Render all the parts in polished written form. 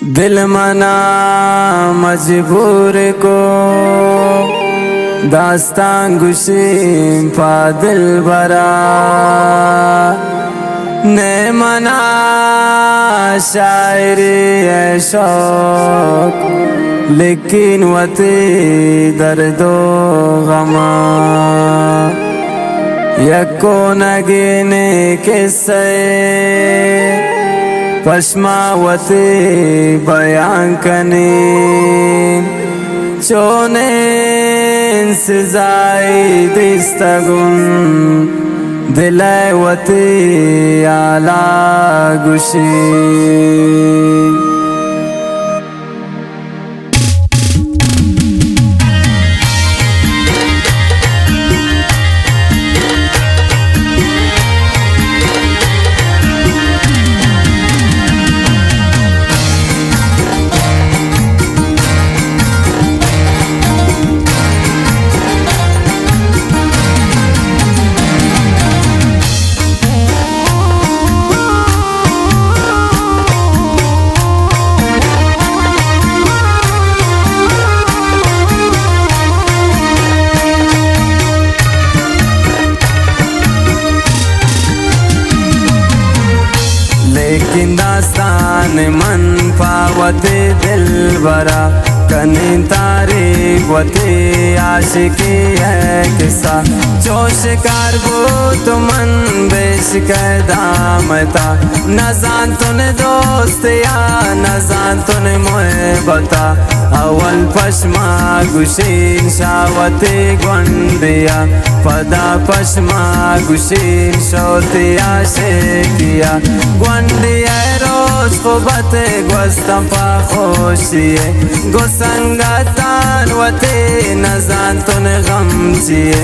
दिल मना मजबूर को दास्तां गुशीम पा दिल बरा ने मना शायरी है शौक लेकिन वती दर्दो गमा यको नगीने किस्से पश्मावती बयान कनी चोने इंसिजाई दिस्तगुन दिलवती आला गुशी लेकिन दास्तान मन पावते दिल बरा कनी तारीफ वते आशिकी है किस्सा जोश कारबो तो मन बेश दामता न जान तूने दोस्त या न जान तूने मोहब्बता अवल पश्मा गुशीन शावते ग्वंदिया पदा पश्मा गुशीन शोतिया शेकिया ग्वंदिया रोज खुबत ग्वस्तम पा खोशिए गुसंगतान वते नजान तुन गम चिए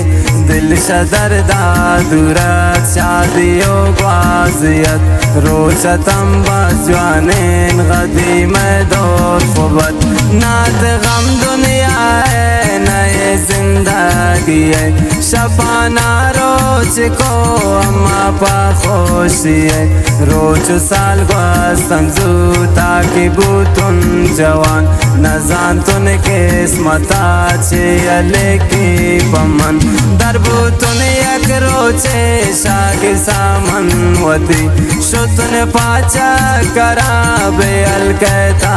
दिल शदरदा दुरत शादियों ग्वाजियत रोशतम बजवानेन गदी में दौर खुबत नात गम दुनिया है नए जिंदगी है शबाना रोज को अम्मा पा खोशी है रोज साल ग्वास्तम जूता की बूतुन जवान नजान तुन किस्मता छे अले की पमन दरबू तुन एक रोचे शागिर सामन वती शुतन पाचा करा बेअल कहता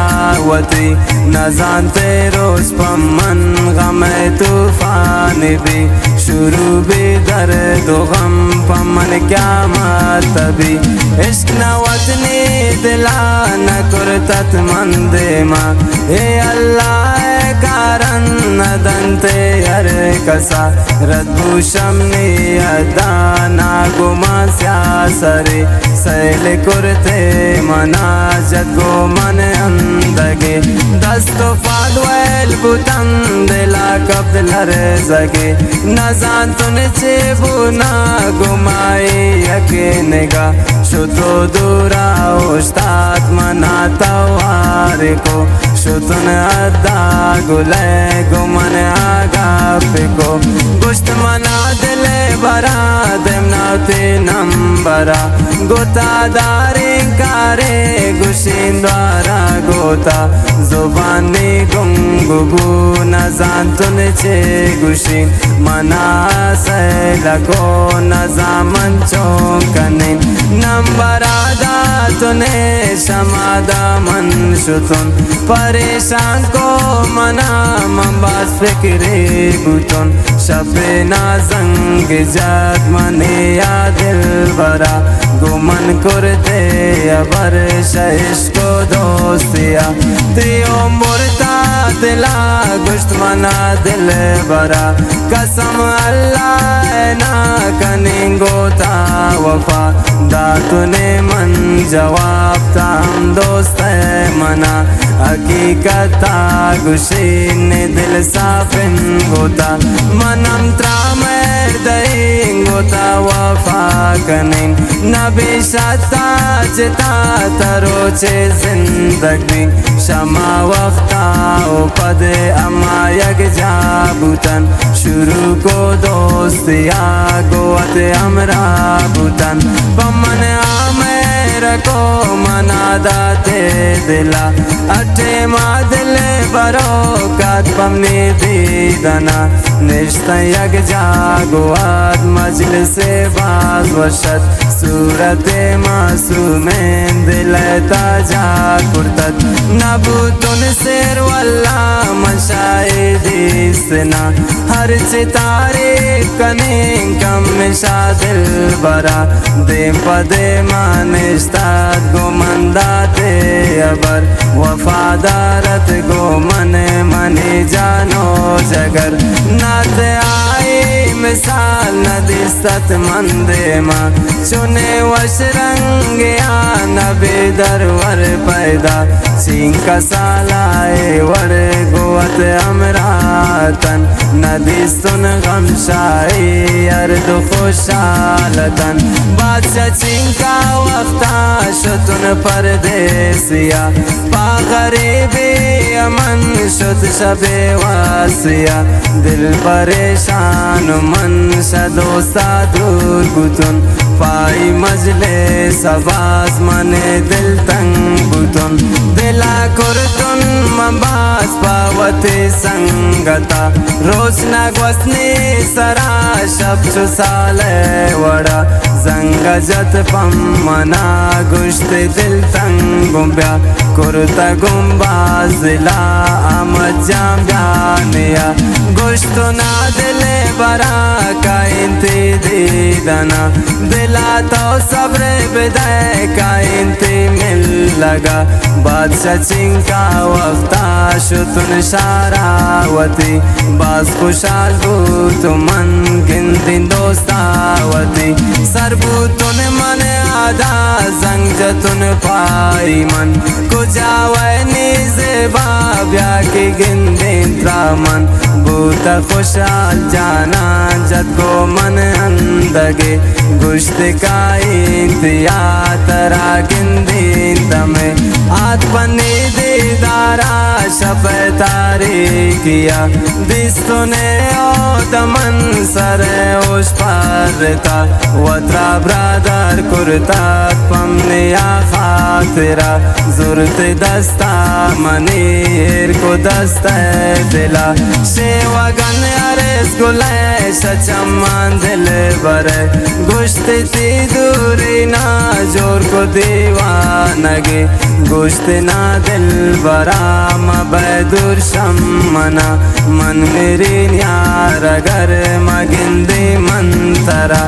वती नजान ते रोज पमन गम तूफान भी शुरू भी दर्द गम पमन क्या मतबी इश्क न वतनी दिला न कुरतत मंदे माँ हे अल्लाह कारण नदंते हर कसा रद्भूषम नियदाना गुमा स्यासरे सैल कुरते मनाजत गो मन अंदगे दस्तो फादवेल बुतम दिला कब्ल हर जगे नजान तुन चेबुना गुमाई यके निगा शुतो दूरा उस्ताद मनाता वारे को शुतन अदा गुले गुमन आगा पिको गुश्त मना दिले बरा देमनाते नंबरा गोता दारे कारे गुशीन द्वारा गोता जुबानी गुंगुबू नजान तुन चे गुशीन मना सैला को नजामन चौकने नंबरा दा तुने समादा मन शुतुन परेशान को मना मंबास फिक्रे बुतुन शबे नाजंग जात मने या दिल बरा गुमन करते अबर शहिश को दोस्तिया त्रियो मुर्ता दिला गुश्त मना दिल बरा कसम अल्लाह ना कनिंगो ता वफा दातुने मन जवाब ताम दोस्त मना हकीकता गुशीन दिल साफिन गोता मनम त्रामेर दईं गोता वफा कनिंग नबी शता चिता तरोचे जिंदगी शमा वक्ता उपद अमा यग जाबुतन शुरू को दोस्तिया गोत हमरा बुतन पमन आमे रखो मनादाते दिला अटे मादिल बरो कात पमनी दीदना निश्ता यग जागुआत मजलिस बाज वशत सूरत मासूमें दिल ताजा कुर्तत नबूतुन सिर वल्ला मशाइदिसना हर सितारे कने कम शादिल बरा दे पदे मानिस्ताद गो मंदाते अबर वफादारत गो मने जानो जगर नात आई मिसाल नदिसत मंदे माँ चुने वश रंगे नबी दरवर पैदा सिंका सालाए वर गोवत अमरातन नदी सुन गमशाई अर्द खुशालतन बादशाह चिंका वक्ता शुतुन परदेसिया पा गरीबी अमन शुत शबे वासिया दिल परेशान मन सदोसा दूर गुतुन पाई मजले सबास मने दिल तंग बुतुन दिला कुर्तुन मबास पावते संगता Roshna gwasni sara shabchu sale wada zanga jat pammana gushte dil tangumbya kurta gumbazila amad jamjaniya gushto na dile bara ka inti didana dila to sabre biday ka inti mil laga बादशाह चिंका वक्ता शुतुन शारावती बास खुशाल भूत मन गिनतिन दोस्तावती सरबूतुन मन आदा जंग जतुन पाई मन कुजावनी ज़ेबा ब्या की गिनतिन त्रामन भूत खुशाल जाना जत को मन अंदगे गुश्त का इंतिया तरा गिनतिन तमे आत्मनि दीदारा शब तारीकिया दिस्तुने ओ दमन सरे उस पारता वत्रा ब्रादर कुर्ता पमनिया खातिरा जुर्त दस्ता मनीर को दस्ते दिला शेवगन अरेस गुले सचमान दिल बरे गुश्ती ती दूरी ना जोर को दीवानगे गुश्त ना दिल बरा मबैदुर शमना मन मेरी यार अगर मगिंदी मंतरा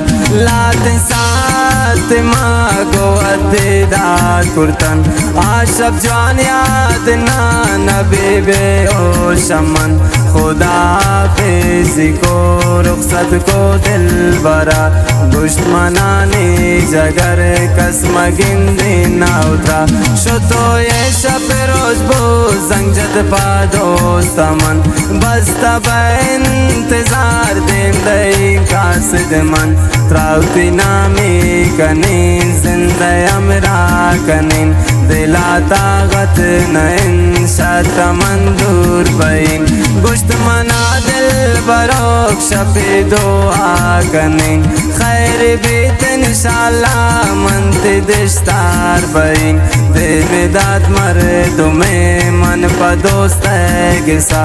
लात सात मागो अतिदार कुर्तन आशब जवान याद ना नबी बे ओ शमन खुदा हाफिज़ को रुखसत को दिल बरा गुश्त मनानी जगर कसम गिंदी ना उतरा शुतो ये शब रोज बो जंगजत पादो समन बस तब इंतजार देम दई कासिद मन त्राउती नामी कनीन जिंदा अमरा कनीन दिला तागत नैन शत मंदूर बईन गुश्त मना दिल बरोक शपी दुआ कनीन खैर बीत इंशाल्लाह मंति दिश्तार बईन देविदात मर तुम्हें मन पदोस्त गिसा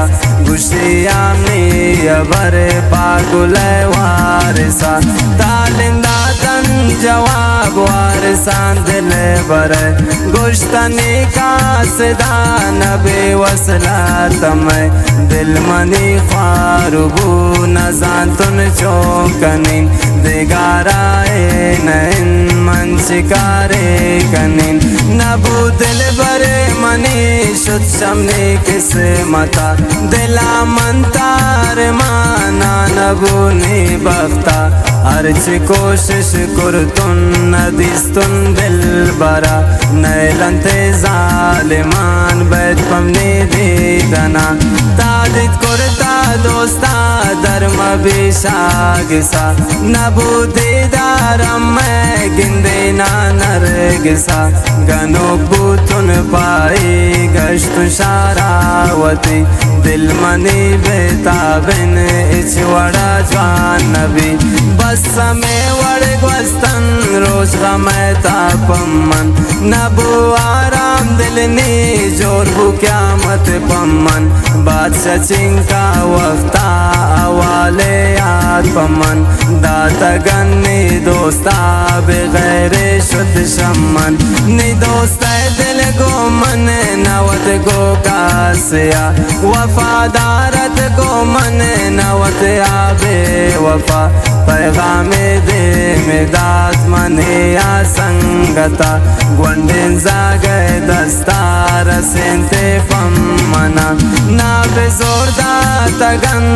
गुशिया में अबर पागुल वारिसा तालिंदा तन जवाब वारिसान दिल बर गुश्तनी का सदा नबी वसला तमय दिल मनी ख्वारुबू नजान तुन चौकनिन दिगाराए नैन मन शिकारे कनिन नबू दिल बरे मनी शुद्ध शमने किस मता दिला मंतार माना नबू ने बख्ता अर्च कोशिश कुरतुन नदिस्तुन दिल बरा नैलंते जालिमान बैत पमने दीदना तादित कुरता दोस्ता धर्म बिशागिसा नबू दीदारम में गिंदे ना नरगिसा गनो बूतुन पाई गश्त तुषारावती दिल मनी बेताबिन इच वड़ा जवान नबी बस में वड़ ग्वस्तन रोज गमैता पम्मन नबू आराम दिलनी जोर बु क्यामत पम्मन बादशाह चिंका वफ्ता अवाले याद पम्मन दाता गन्नी दोस्ता बगैर शुद्ध शम्मन नी दोस्त दिल गो मन नवत गो कासिया वफादारत गो मन नवत आबे वफा पैगामे दे मेदात मने या संगता ग्वंडिन जागे दस्तार सेंते पम्मना ना बेजोरदा तगन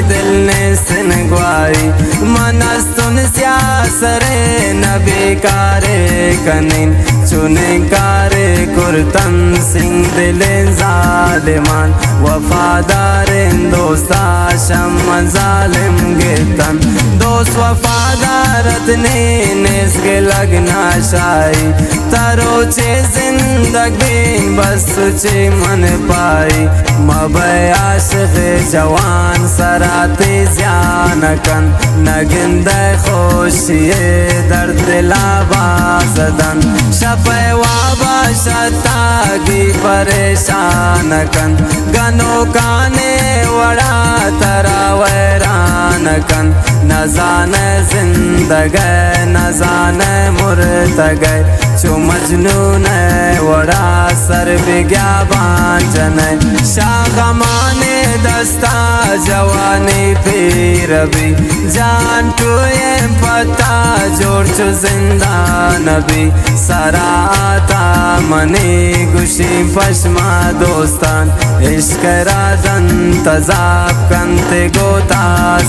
दिल ने सिन ग्वाई मनस्तुन स्यासरे नबी कारे कनिन चुने कारे कुर्तन सिंह दिले जालिमान वफादारिन दोस्ता शम जालिम गेतन दोस्त वफादारत ने नेस्गे लगना शाई तरोचे जिंदगी बस तुझे मन पाई मबे आशिक़ जवान सराते ज़्यानकन नगिंद खुशिये दर्द दिलाबाज़दन शपे वाबा शतागी परेशान कन गनो काने वड़ा तरा वैरान कन न जाने जिंदगी न जाने मुर्तगे चो मजनून वड़ा सर बिग्याबान जने शागमाने दस्ता जवानी फिर भी जान टुए पता जोड़ चो जिंदा नबी सराता मनी गुशी पश्मा दोस्तान इश्क रादन तजाब कंते गोता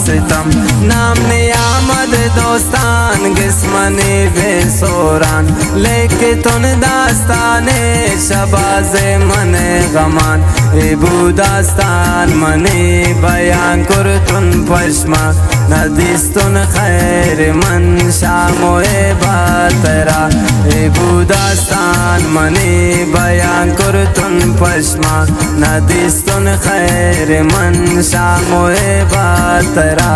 सितम नाम नियामद दोस्तान गिस्मनी बेसोरान लेके तुन दास्ताने शबाज़े मने गमान एबू दास्तान मने बयान कर तुन पश्मा नदीस तुन खैर मन शामोए बातरा एबू दास्तान मने बयान कर तुन पश्मा नदीस तुन खैर मन शामोए बातरा।